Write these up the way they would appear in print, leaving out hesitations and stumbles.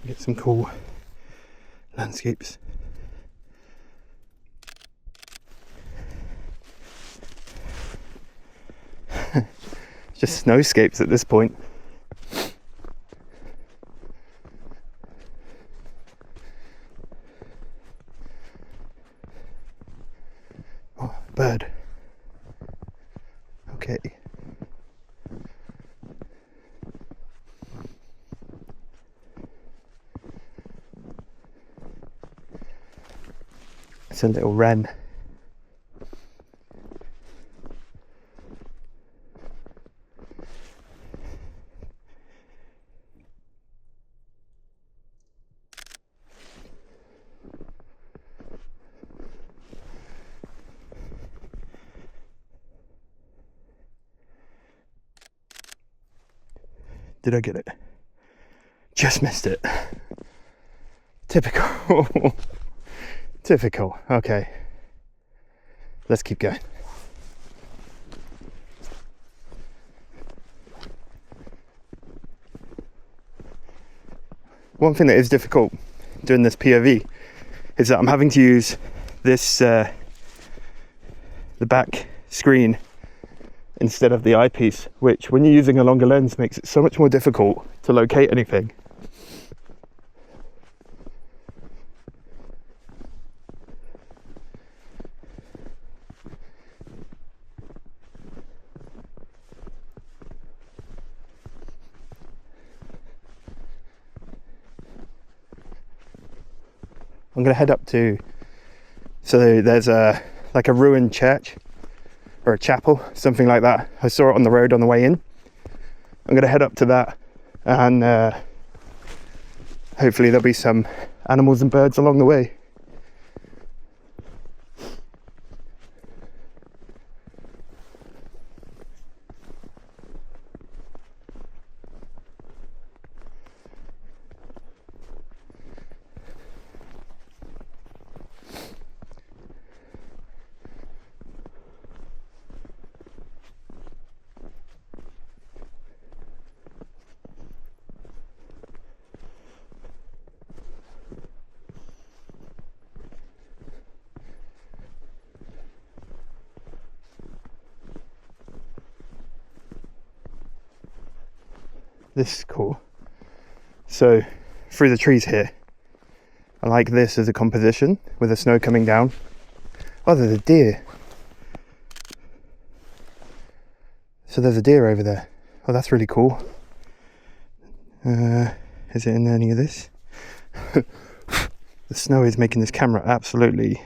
Get some cool landscapes. Just snowscapes at this point. Oh, bird. Okay. It's a little wren. Did I get it? Just missed it. Typical. Typical. Okay. Let's keep going. One thing that is difficult doing this POV is that I'm having to use this, the back screen instead of the eyepiece, which when you're using a longer lens makes it so much more difficult to locate anything. I'm going to head up to, so there's like a ruined church or a chapel, something like that. I saw it on the road on the way in. I'm going to head up to that, and hopefully there'll be some animals and birds along the way. This is cool. So through the trees here, I like this as a composition with the snow coming down. Oh, there's a deer. So there's a deer over there. Oh, that's really cool. Is it in any of this? The snow is making this camera absolutely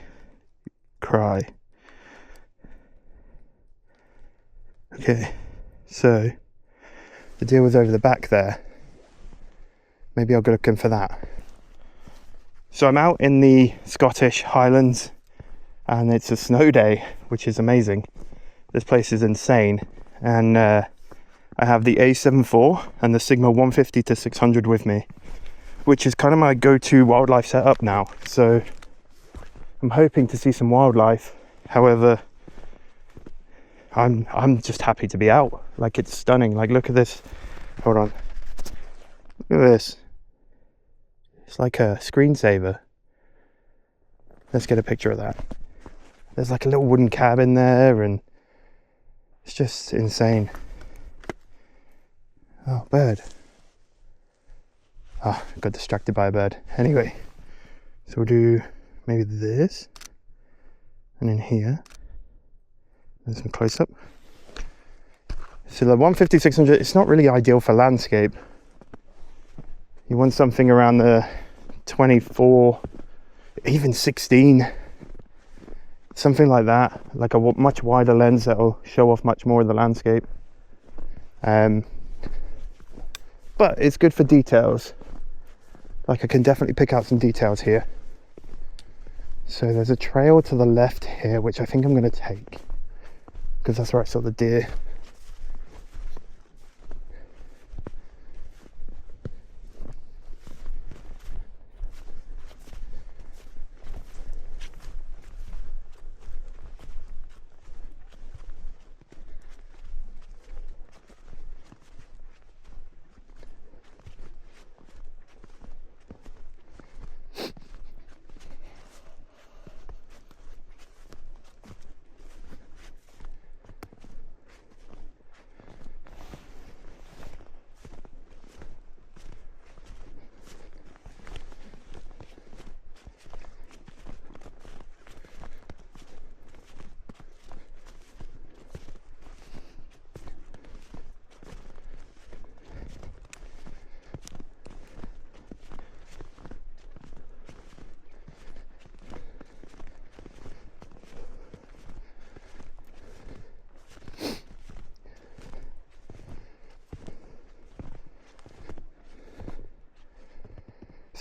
cry. Okay, so the deer was over the back there. Maybe I'll go looking for that. So I'm out in the Scottish Highlands and it's a snow day, which is amazing. This place is insane. And I have the A7 IV and the Sigma 150 to 600 with me, which is kind of my go-to wildlife setup now. So I'm hoping to see some wildlife. However, I'm just happy to be out. Like, it's stunning. Like, look at this. Hold on. Look at this. It's like a screensaver. Let's get a picture of that. There's like a little wooden cabin there, and it's just insane. Oh, bird. Ah, got distracted by a bird. Anyway, so we'll do maybe this, and in here, and some close up. So the 150-600, it's not really ideal for landscape. You want something around the 24, even 16, something like that, like a much wider lens that'll show off much more of the landscape. But it's good for details. Like, I can definitely pick out some details here. So there's a trail to the left here, which I think I'm going to take, because that's where I saw the deer.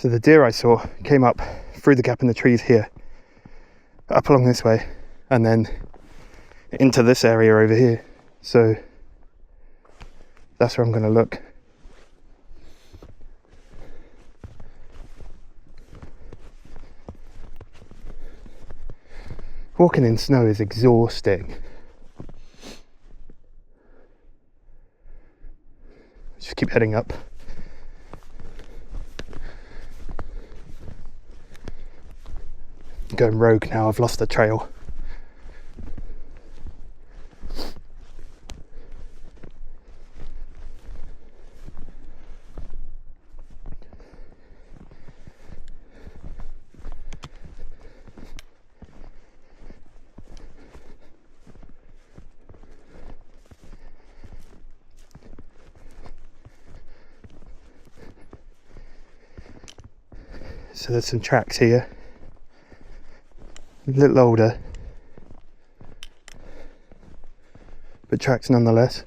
So the deer I saw came up through the gap in the trees here, up along this way, and then into this area over here. So that's where I'm going to look. Walking in snow is exhausting. Just keep heading up. I'm going rogue now, I've lost the trail. So there's some tracks here, a little older, but tracks nonetheless.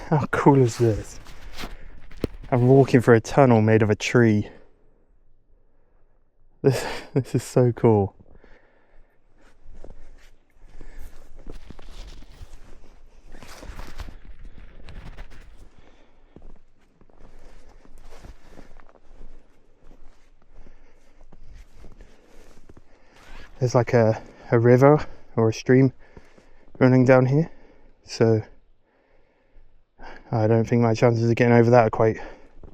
How cool is this? I'm walking through a tunnel made of a tree. This is so cool. There's like a river or a stream running down here, so I don't think my chances of getting over that are quite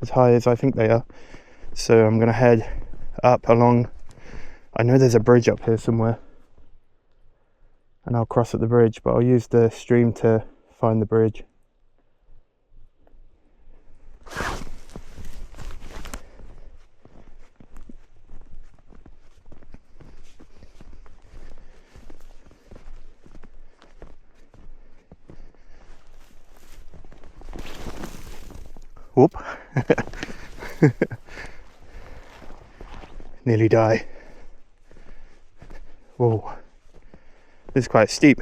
as high as I think they are. So I'm going to head up along. I know there's a bridge up here somewhere, and I'll cross at the bridge, but I'll use the stream to find the bridge. Whoop. Nearly die. Whoa. This is quite steep.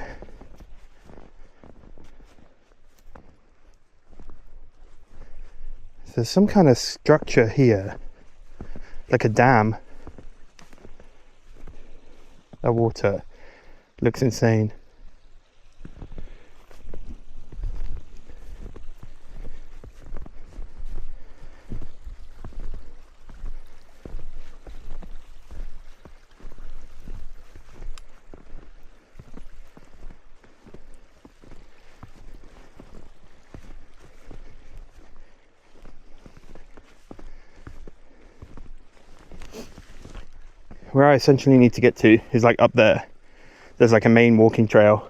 There's some kind of structure here, like a dam. That water looks insane. Where I essentially need to get to is like up there. There's like a main walking trail,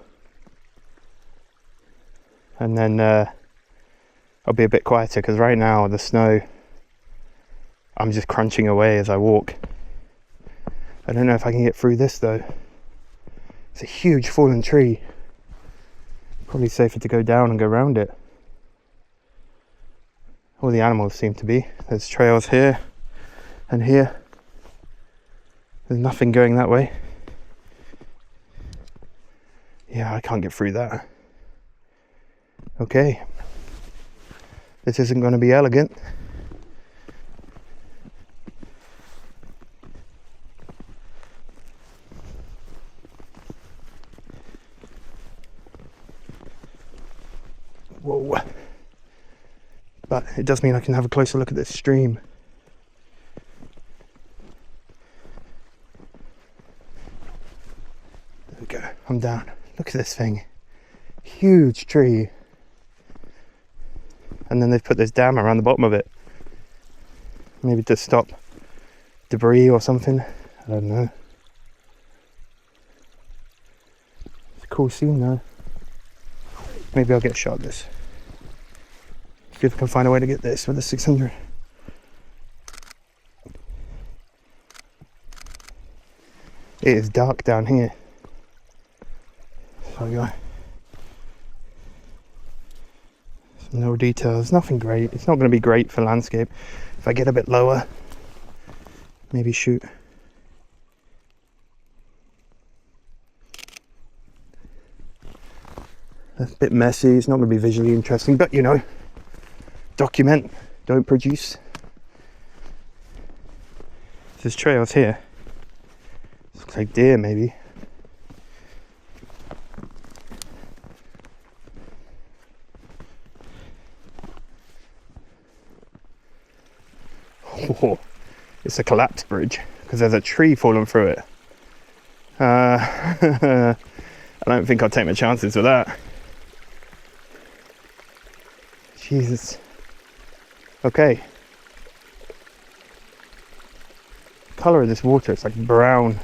and then I'll be a bit quieter, because right now the snow, I'm just crunching away as I walk. I don't know if I can get through this though. It's a huge fallen tree. Probably safer to go down and go around it. All the animals seem to be. There's trails here and here. There's nothing going that way. Yeah, I can't get through that. Okay. This isn't going to be elegant. Whoa. But it does mean I can have a closer look at this stream. There we go, I'm down. Look at this thing. Huge tree. And then they've put this dam around the bottom of it. Maybe to stop debris or something. I don't know. It's a cool scene though. Maybe I'll get a shot at this. See if I can find a way to get this with a 600. It is dark down here. So we got no details, nothing great. It's not going to be great for landscape. If I get a bit lower, maybe shoot. That's a bit messy. It's not going to be visually interesting, but you know, document, don't produce. There's trails here. Looks like deer, maybe. Oh, it's a collapsed bridge because there's a tree falling through it. I don't think I'll take my chances with that. Jesus. Okay. The colour of this water, it's like brown.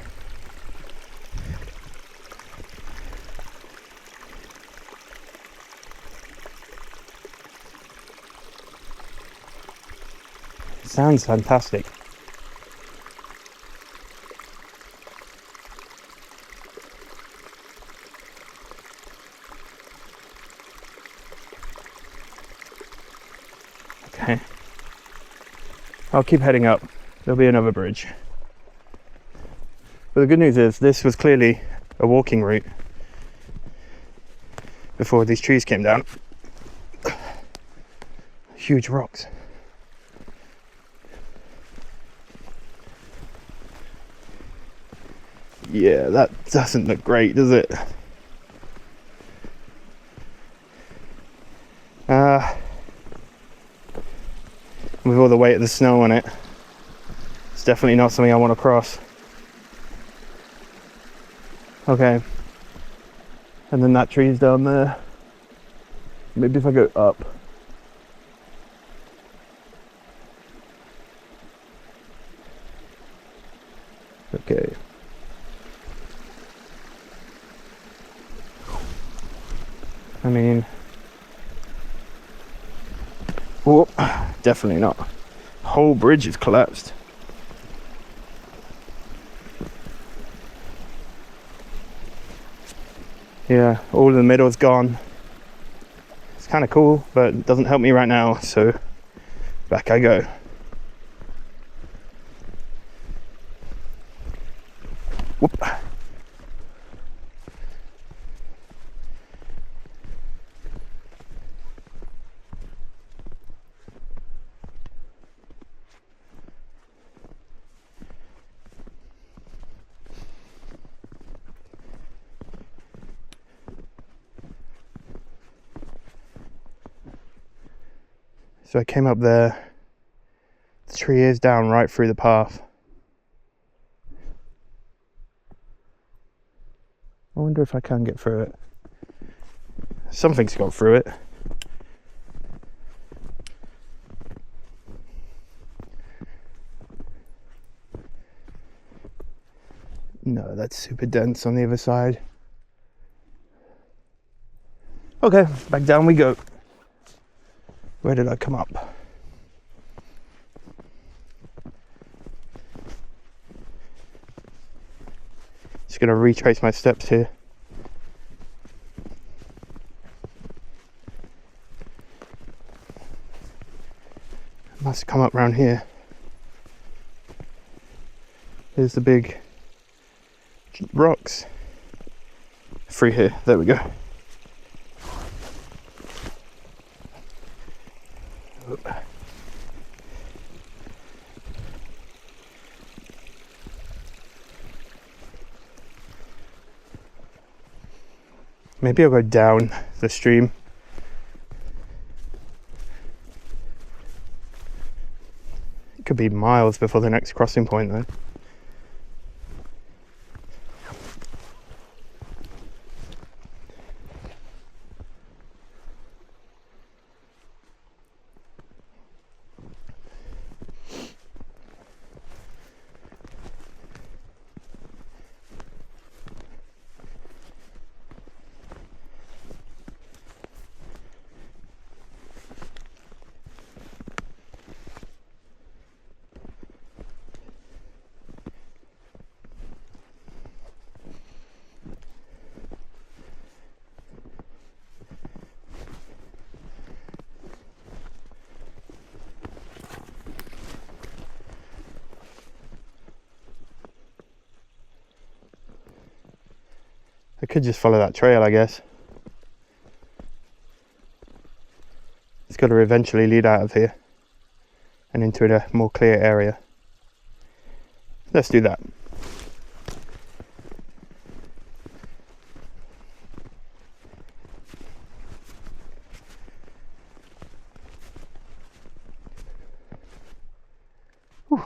Sounds fantastic. Okay. I'll keep heading up. There'll be another bridge. But the good news is this was clearly a walking route before these trees came down. Huge rocks. Yeah, that doesn't look great, does it? With all the weight of the snow on it, it's definitely not something I want to cross. Okay. And then that tree's down there. Maybe if I go up. Okay. I mean, whoop, definitely not. The whole bridge is collapsed. Yeah, all of the middle's gone. It's kind of cool, but it doesn't help me right now, so back I go. Whoop. So I came up there, the tree is down right through the path. I wonder if I can get through it. Something's got through it. No, that's super dense on the other side. Okay, back down we go. Where did I come up? Just gonna retrace my steps here. Must come up round here. Here's the big rocks. Through here, there we go. Maybe I'll go down the stream. It could be miles before the next crossing point though. could just follow that trail, I guess. It's got to eventually lead out of here and into a more clear area. Let's do that. Whew.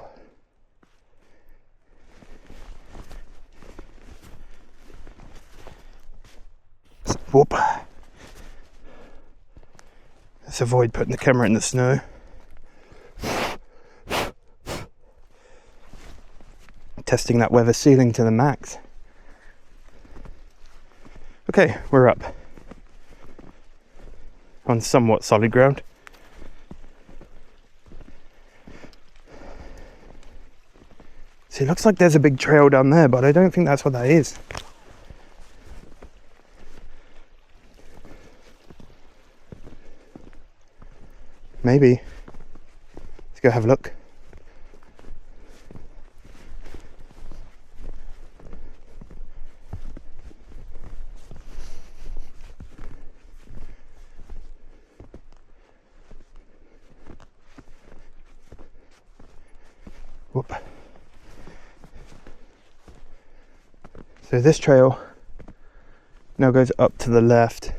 Whoop. Let's avoid putting the camera in the snow. Testing that weather sealing to the max. Okay, we're up on somewhat solid ground. See, it looks like there's a big trail down there, but I don't think that's what that is. Maybe. Let's go have a look. Whoop. So this trail now goes up to the left.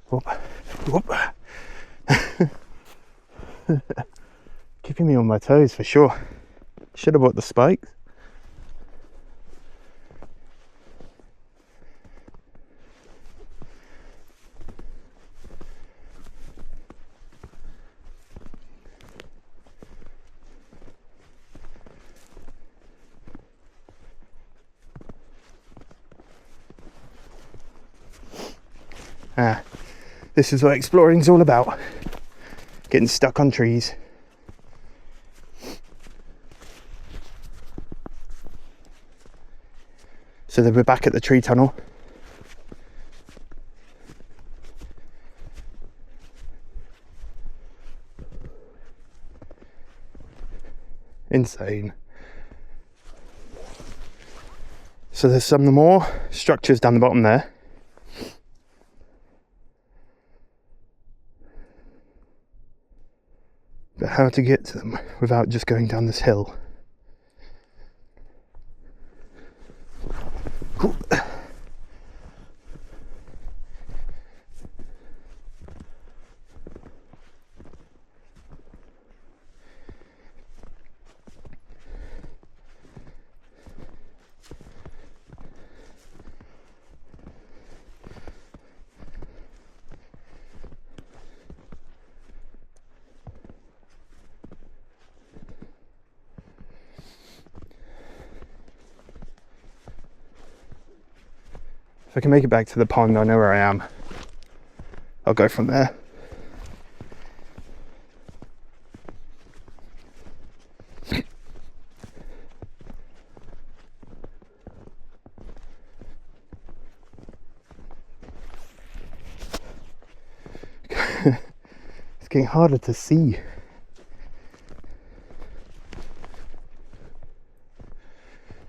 Whoop. Whoop. Keeping me on my toes for sure. Should have bought the spikes. This is what exploring's all about. Getting stuck on trees. So then we're back at the tree tunnel. Insane. So there's some more structures down the bottom there. But how to get to them without just going down this hill? If I can make it back to the pond, I know where I am. I'll go from there. It's getting harder to see.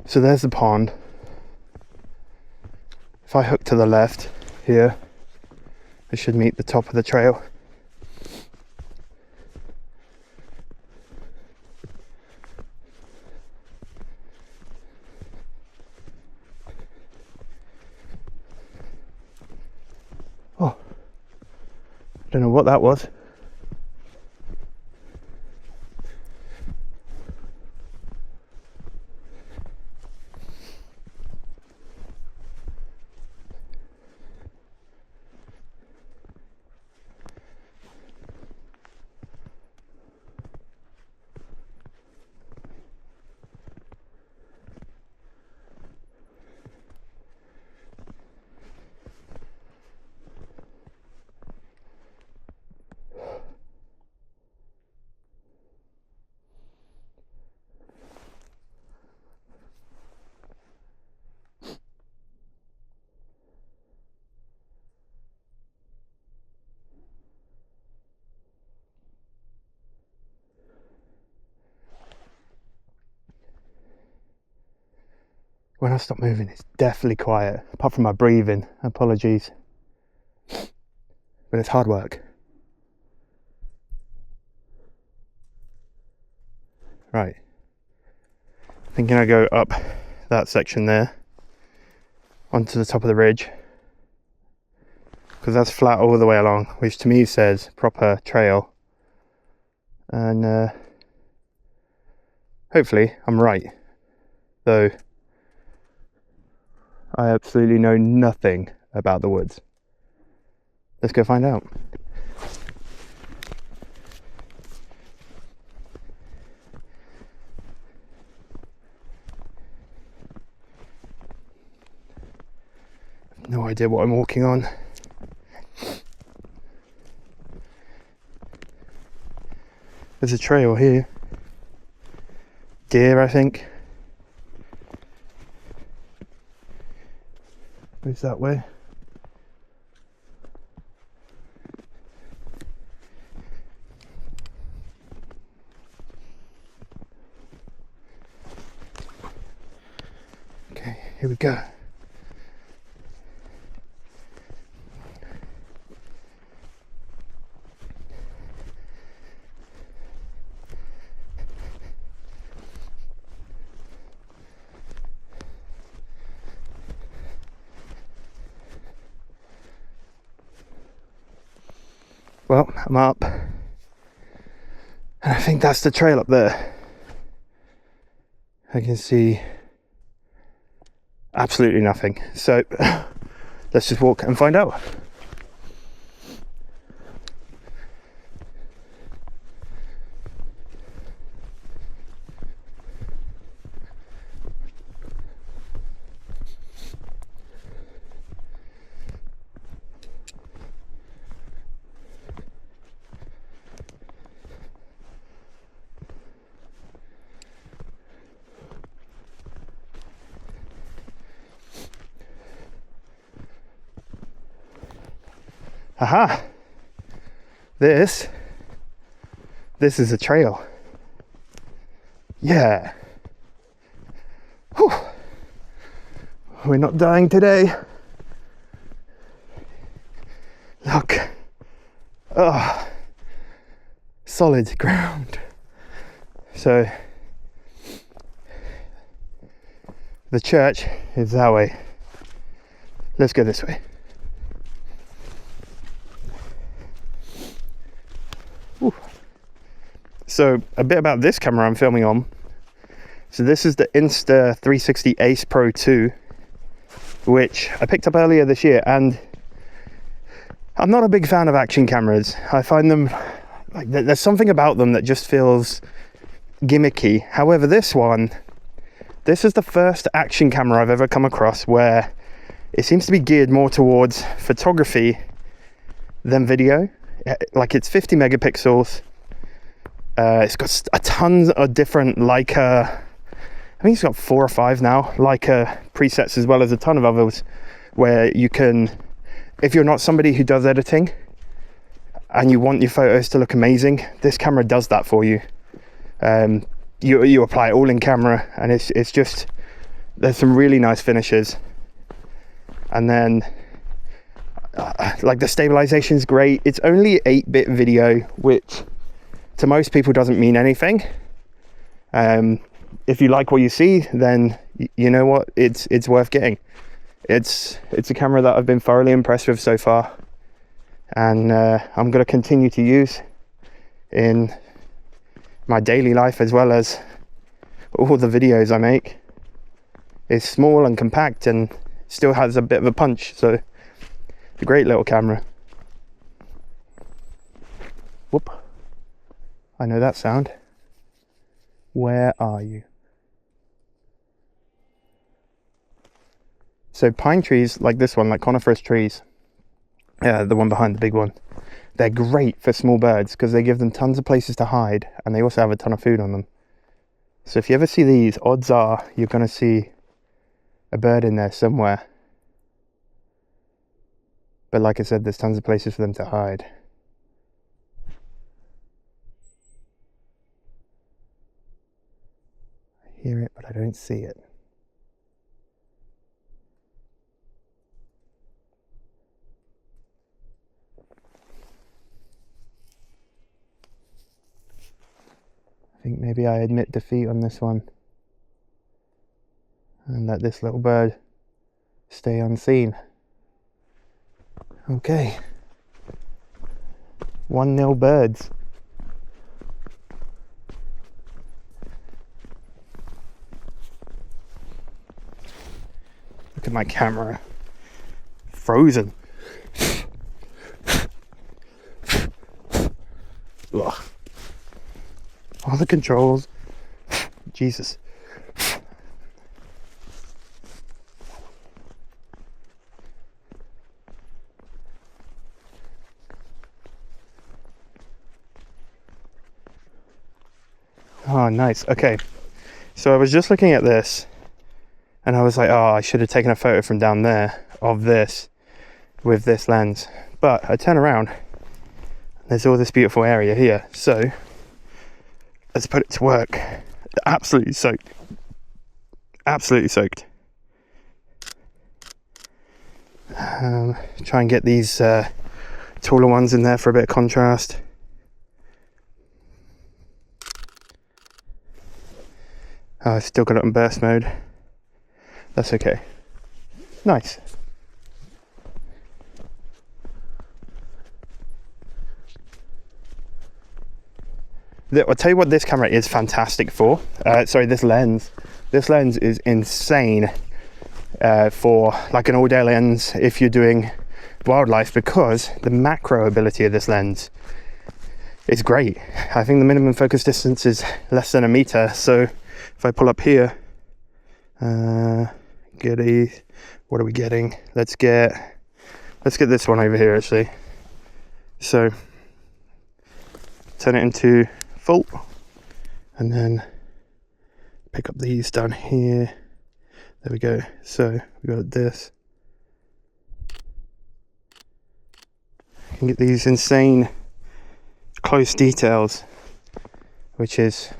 So there's the pond. If I hook to the left here, I should meet the top of the trail. Oh, I don't know what that was. When I stop moving, it's definitely quiet, apart from my breathing. Apologies. But it's hard work. Right. Thinking I go up that section there, onto the top of the ridge, because that's flat all the way along, which to me says proper trail. And hopefully I'm right, though I absolutely know nothing about the woods. Let's go find out. No idea what I'm walking on. There's a trail here. Deer, I think. Moves that way. Okay, here we go. Well, I'm up, and I think that's the trail up there. I can see absolutely nothing, so let's just walk and find out. Aha! This is a trail. Yeah. Whew. We're not dying today. Look. Oh, solid ground. So the church is that way. Let's go this way. Ooh. So a bit about this camera I'm filming on. So this is the Insta360 Ace Pro 2, which I picked up earlier this year, and I'm not a big fan of action cameras. I find them, like, there's something about them that just feels gimmicky. However, this is the first action camera I've ever come across where it seems to be geared more towards photography than video. Like, it's 50 megapixels. It's got a ton of different Leica, I think it's got 4 or 5 now, Leica presets, as well as a ton of others where you can, if you're not somebody who does editing and you want your photos to look amazing, this camera does that for you. You apply it all in camera, and it's just, there's some really nice finishes. And then like, the stabilization is great. It's only 8-bit video, which to most people doesn't mean anything. If you like what you see, then you know what, it's worth getting. It's a camera that I've been thoroughly impressed with so far, and I'm going to continue to use in my daily life as well as all the videos I make. It's small and compact and still has a bit of a punch, so it's a great little camera. Whoop. I know that sound. Where are you? So pine trees like this one, like coniferous trees, the one behind the big one, they're great for small birds because they give them tons of places to hide, and they also have a ton of food on them. So if you ever see these, odds are you're going to see a bird in there somewhere. But like I said, there's tons of places for them to hide. I hear it, but I don't see it. think maybe I admit defeat on this one and let this little bird stay unseen. Okay. 1-0 birds. Look at my camera. Frozen. Ugh. All the controls. Jesus. Oh, nice. Okay. So I was just looking at this and I was like, oh, I should have taken a photo from down there of this with this lens. But I turn around, there's all this beautiful area here. So let's put it to work. Absolutely soaked. Absolutely soaked. Try and get these taller ones in there for a bit of contrast. Oh, I've still got it on burst mode. That's okay. Nice. I'll tell you what this camera is fantastic for. Sorry, this lens. This lens is insane for like an all-day lens if you're doing wildlife, because the macro ability of this lens is great. I think the minimum focus distance is less than a meter. So if I pull up here, what are we getting? Let's get this one over here actually. So turn it into full and then pick up these down here. There we go. So we got this. You can get these insane close details, which is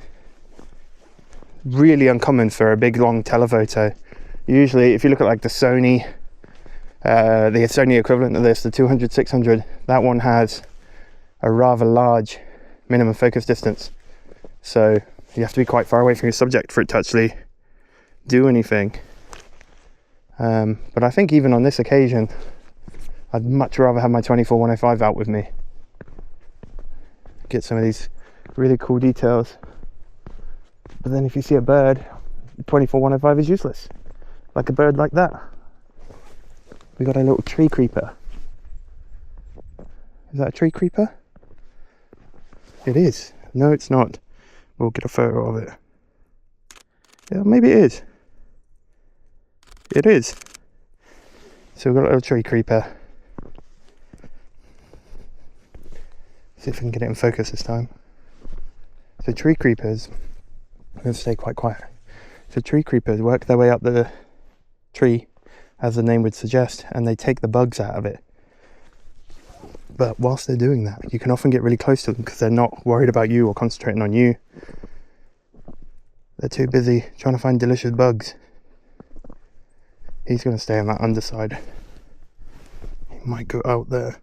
really uncommon for a big long telephoto. Usually if you look at like the Sony equivalent of this, the 200-600, that one has a rather large minimum focus distance, so you have to be quite far away from your subject for it to actually do anything. But I think even on this occasion I'd much rather have my 24-105 out with me. Get some of these really cool details. But then if you see a bird, 24-105 is useless. Like a bird like that. We got a little tree creeper. Is that a tree creeper? It is. No, it's not. We'll get a photo of it. Yeah, maybe it is. It is. So we've got a little tree creeper. See if we can get it in focus this time. So tree creepers, I'm going to stay quite quiet. So tree creepers work their way up the tree, as the name would suggest, and they take the bugs out of it. But whilst they're doing that, you can often get really close to them because they're not worried about you or concentrating on you. They're too busy trying to find delicious bugs. He's going to stay on that underside. He might go out there.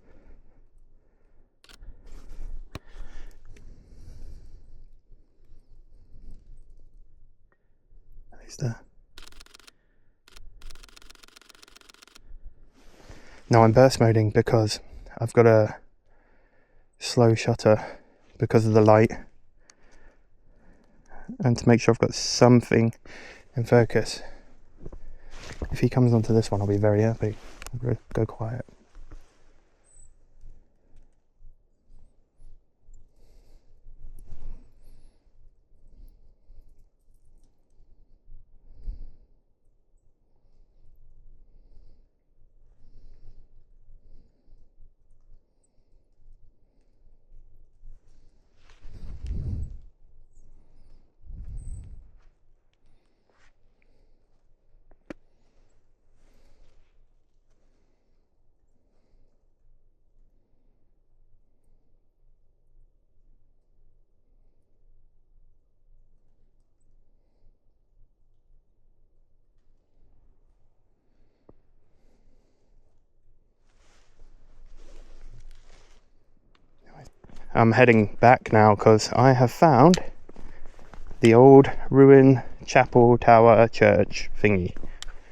He's there. Now I'm burst moding because I've got a slow shutter because of the light, and to make sure I've got something in focus. If he comes onto this one, I'll be very happy. I'll go quiet. I'm heading back now because I have found the old ruin chapel tower church thingy.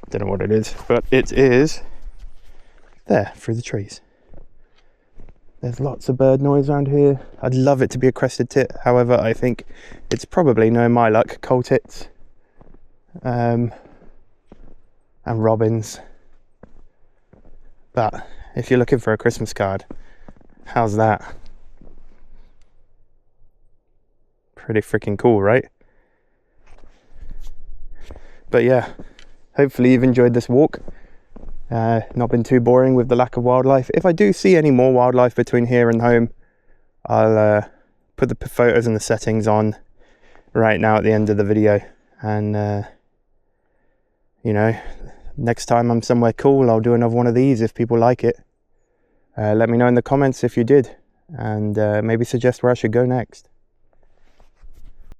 Don't know what it is, but it is there through the trees. There's lots of bird noise around here. I'd love it to be a crested tit, however I think it's probably, knowing my luck, coal tits and robins. But if you're looking for a Christmas card, how's that? Pretty freaking cool, right? But yeah, hopefully you've enjoyed this walk. Not been too boring with the lack of wildlife. If I do see any more wildlife between here and home, I'll put the photos and the settings on right now at the end of the video. And you know, next time I'm somewhere cool, I'll do another one of these if people like it. Let me know in the comments if you did, and maybe suggest where I should go next.